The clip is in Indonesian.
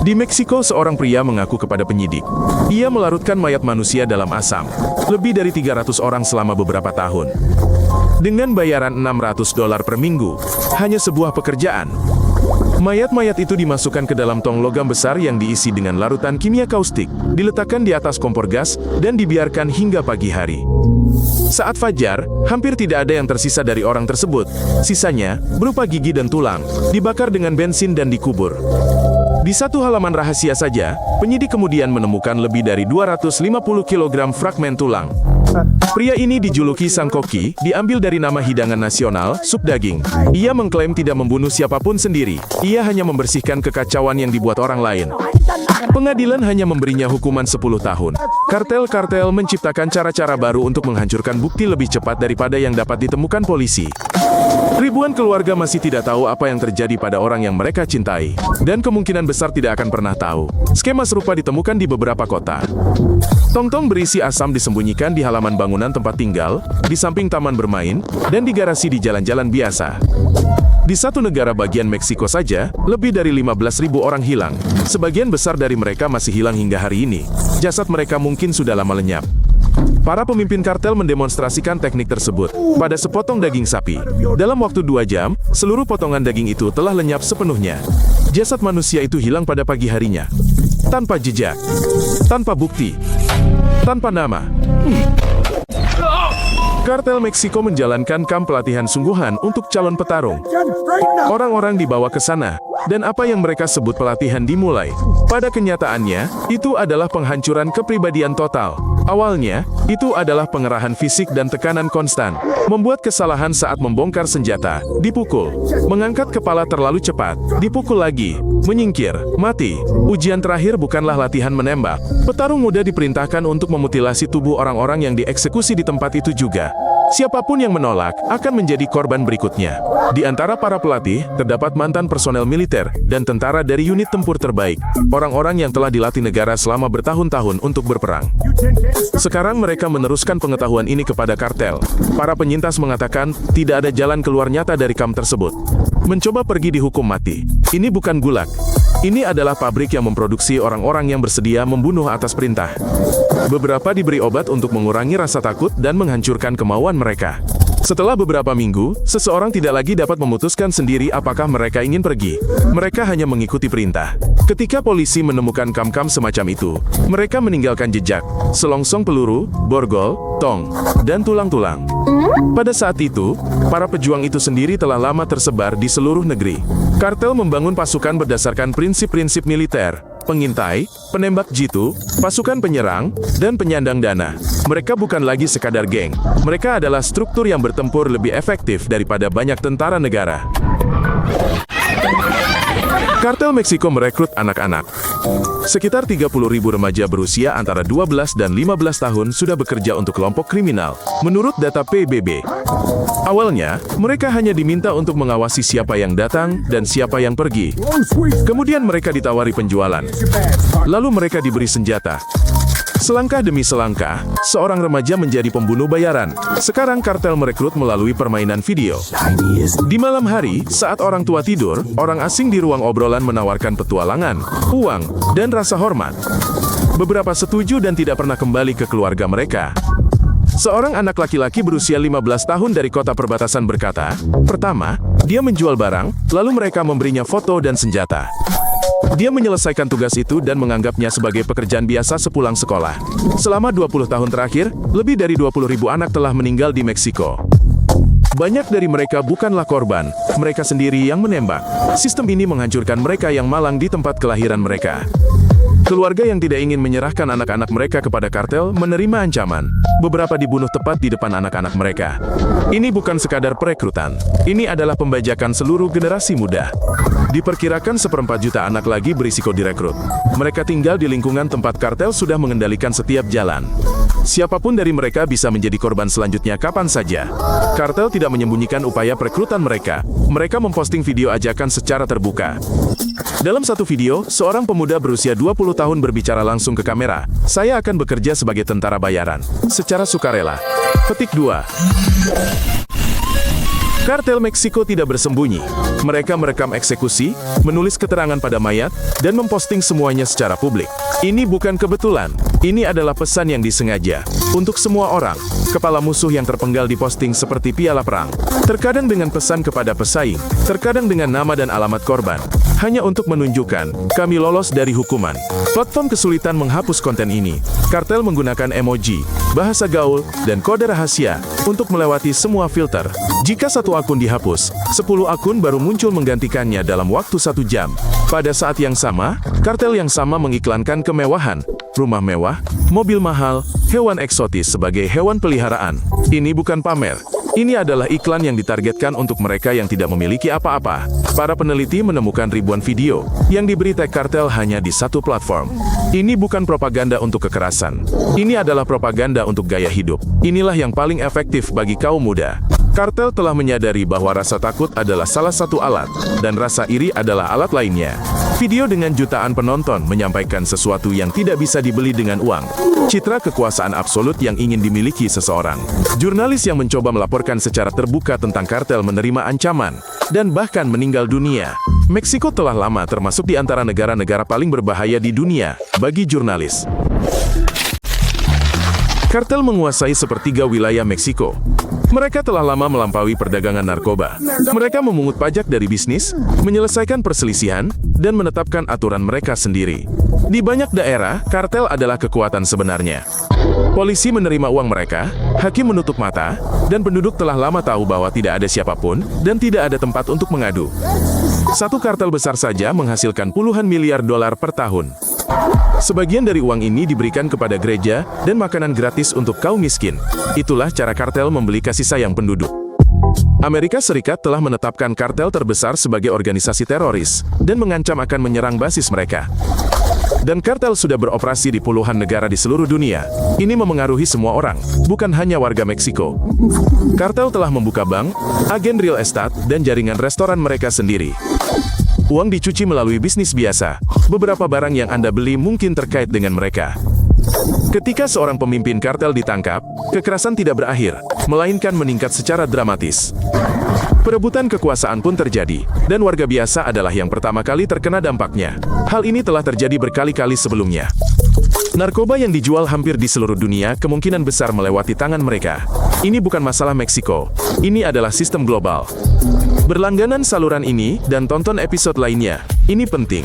Di Meksiko, seorang pria mengaku kepada penyidik. Ia melarutkan mayat manusia dalam asam. Lebih dari 300 orang selama beberapa tahun. Dengan bayaran $600 per minggu. Hanya sebuah pekerjaan. Mayat-mayat itu dimasukkan ke dalam tong logam besar yang diisi dengan larutan kimia kaustik, diletakkan di atas kompor gas, dan dibiarkan hingga pagi hari. Saat fajar, hampir tidak ada yang tersisa dari orang tersebut. Sisanya, berupa gigi dan tulang, dibakar dengan bensin dan dikubur. Di satu halaman rahasia saja, penyidik kemudian menemukan lebih dari 250 kg fragmen tulang. Pria ini dijuluki Sang Koki, diambil dari nama hidangan nasional, sup daging. Ia mengklaim tidak membunuh siapapun sendiri. Ia hanya membersihkan kekacauan yang dibuat orang lain. Pengadilan hanya memberinya hukuman 10 tahun. Kartel-kartel menciptakan cara-cara baru untuk menghancurkan bukti lebih cepat daripada yang dapat ditemukan polisi. Ribuan keluarga masih tidak tahu apa yang terjadi pada orang yang mereka cintai. Dan kemungkinan besar tidak akan pernah tahu. Skema serupa ditemukan di beberapa kota. Tong-tong berisi asam disembunyikan di halaman bangunan tempat tinggal, di samping taman bermain, dan di garasi di jalan-jalan biasa. Di satu negara bagian Meksiko saja, lebih dari 15.000 orang hilang. Sebagian besar dari mereka masih hilang hingga hari ini. Jasad mereka mungkin sudah lama lenyap. Para pemimpin kartel mendemonstrasikan teknik tersebut pada sepotong daging sapi. Dalam waktu 2 jam, seluruh potongan daging itu telah lenyap sepenuhnya. Jasad manusia itu hilang pada pagi harinya. Tanpa jejak, tanpa bukti, tanpa nama. Kartel Meksiko menjalankan kamp pelatihan sungguhan untuk calon petarung. Orang-orang dibawa ke sana, dan apa yang mereka sebut pelatihan dimulai. Pada kenyataannya, itu adalah penghancuran kepribadian total. Awalnya, itu adalah pengerahan fisik dan tekanan konstan. Membuat kesalahan saat membongkar senjata, dipukul, mengangkat kepala terlalu cepat, dipukul lagi, menyingkir, mati. Ujian terakhir bukanlah latihan menembak. Petarung muda diperintahkan untuk memutilasi tubuh orang-orang yang dieksekusi di tempat itu juga. Siapapun yang menolak akan menjadi korban berikutnya. Di antara para pelatih, terdapat mantan personel militer dan tentara dari unit tempur terbaik. Orang-orang yang telah dilatih negara selama bertahun-tahun untuk berperang. Sekarang mereka meneruskan pengetahuan ini kepada kartel. Para penyintas mengatakan tidak ada jalan keluar nyata dari kamp tersebut. Mencoba pergi dihukum mati. Ini bukan gulag. Ini adalah pabrik yang memproduksi orang-orang yang bersedia membunuh atas perintah. Beberapa diberi obat untuk mengurangi rasa takut dan menghancurkan kemauan mereka. Setelah beberapa minggu, seseorang tidak lagi dapat memutuskan sendiri apakah mereka ingin pergi. Mereka hanya mengikuti perintah. Ketika polisi menemukan kam-kam semacam itu, mereka meninggalkan jejak, selongsong peluru, borgol, tong, dan tulang-tulang. Pada saat itu, para pejuang itu sendiri telah lama tersebar di seluruh negeri. Kartel membangun pasukan berdasarkan prinsip-prinsip militer. Pengintai, penembak jitu, pasukan penyerang, dan penyandang dana. Mereka bukan lagi sekadar geng. Mereka adalah struktur yang bertempur lebih efektif daripada banyak tentara negara. Kartel Meksiko merekrut anak-anak. Sekitar 30.000 remaja berusia antara 12 dan 15 tahun sudah bekerja untuk kelompok kriminal, menurut data PBB. Awalnya, mereka hanya diminta untuk mengawasi siapa yang datang dan siapa yang pergi. Kemudian mereka ditawari penjualan. Lalu mereka diberi senjata. Selangkah demi selangkah, seorang remaja menjadi pembunuh bayaran. Sekarang kartel merekrut melalui permainan video. Di malam hari, saat orang tua tidur, orang asing di ruang obrolan menawarkan petualangan, uang, dan rasa hormat. Beberapa setuju dan tidak pernah kembali ke keluarga mereka. Seorang anak laki-laki berusia 15 tahun dari kota perbatasan berkata, pertama, dia menjual barang, lalu mereka memberinya foto dan senjata. Dia menyelesaikan tugas itu dan menganggapnya sebagai pekerjaan biasa sepulang sekolah. Selama 20 tahun terakhir, lebih dari 20.000 anak telah meninggal di Meksiko. Banyak dari mereka bukanlah korban, mereka sendiri yang menembak. Sistem ini menghancurkan mereka yang malang di tempat kelahiran mereka. Keluarga yang tidak ingin menyerahkan anak-anak mereka kepada kartel menerima ancaman. Beberapa dibunuh tepat di depan anak-anak mereka. Ini bukan sekadar perekrutan. Ini adalah pembajakan seluruh generasi muda. Diperkirakan 1/4 juta anak lagi berisiko direkrut. Mereka tinggal di lingkungan tempat kartel sudah mengendalikan setiap jalan. Siapapun dari mereka bisa menjadi korban selanjutnya kapan saja. Kartel tidak menyembunyikan upaya perekrutan mereka. Mereka memposting video ajakan secara terbuka. Dalam satu video, seorang pemuda berusia 20 tahun berbicara langsung ke kamera. Saya akan bekerja sebagai tentara bayaran. Secara sukarela. Petik 2. Kartel Meksiko tidak bersembunyi. Mereka merekam eksekusi, menulis keterangan pada mayat, dan memposting semuanya secara publik. Ini bukan kebetulan. Ini adalah pesan yang disengaja. Untuk semua orang, kepala musuh yang terpenggal diposting seperti piala perang. Terkadang dengan pesan kepada pesaing, terkadang dengan nama dan alamat korban. Hanya untuk menunjukkan, kami lolos dari hukuman. Platform kesulitan menghapus konten ini. Kartel menggunakan emoji, bahasa gaul, dan kode rahasia untuk melewati semua filter. Jika satu akun dihapus, 10 akun baru muncul menggantikannya dalam waktu 1 jam. Pada saat yang sama, kartel yang sama mengiklankan kemewahan, rumah mewah, mobil mahal, hewan eksotis sebagai hewan peliharaan. Ini bukan pamer. Ini adalah iklan yang ditargetkan untuk mereka yang tidak memiliki apa-apa. Para peneliti menemukan ribuan video yang diberi tag kartel hanya di satu platform. Ini bukan propaganda untuk kekerasan. Ini adalah propaganda untuk gaya hidup. Inilah yang paling efektif bagi kaum muda. Kartel telah menyadari bahwa rasa takut adalah salah satu alat, dan rasa iri adalah alat lainnya. Video dengan jutaan penonton menyampaikan sesuatu yang tidak bisa dibeli dengan uang. Citra kekuasaan absolut yang ingin dimiliki seseorang. Jurnalis yang mencoba melaporkan secara terbuka tentang kartel menerima ancaman, dan bahkan meninggal dunia. Meksiko telah lama termasuk di antara negara-negara paling berbahaya di dunia bagi jurnalis. Kartel menguasai sepertiga wilayah Meksiko. Mereka telah lama melampaui perdagangan narkoba. Mereka memungut pajak dari bisnis, menyelesaikan perselisihan, dan menetapkan aturan mereka sendiri. Di banyak daerah, kartel adalah kekuatan sebenarnya. Polisi menerima uang mereka, hakim menutup mata, dan penduduk telah lama tahu bahwa tidak ada siapapun, dan tidak ada tempat untuk mengadu. Satu kartel besar saja menghasilkan puluhan miliar dolar per tahun. Sebagian dari uang ini diberikan kepada gereja dan makanan gratis untuk kaum miskin. Itulah cara kartel membeli kasih sayang penduduk. Amerika Serikat telah menetapkan kartel terbesar sebagai organisasi teroris dan mengancam akan menyerang basis mereka. Dan kartel sudah beroperasi di puluhan negara di seluruh dunia. Ini memengaruhi semua orang, bukan hanya warga Meksiko. Kartel telah membuka bank, agen real estate, dan jaringan restoran mereka sendiri. Uang dicuci melalui bisnis biasa. Beberapa barang yang Anda beli mungkin terkait dengan mereka. Ketika seorang pemimpin kartel ditangkap, kekerasan tidak berakhir, melainkan meningkat secara dramatis. Perebutan kekuasaan pun terjadi, dan warga biasa adalah yang pertama kali terkena dampaknya. Hal ini telah terjadi berkali-kali sebelumnya. Narkoba yang dijual hampir di seluruh dunia kemungkinan besar melewati tangan mereka. Ini bukan masalah Meksiko. Ini adalah sistem global. Berlangganan saluran ini dan tonton episode lainnya. Ini penting.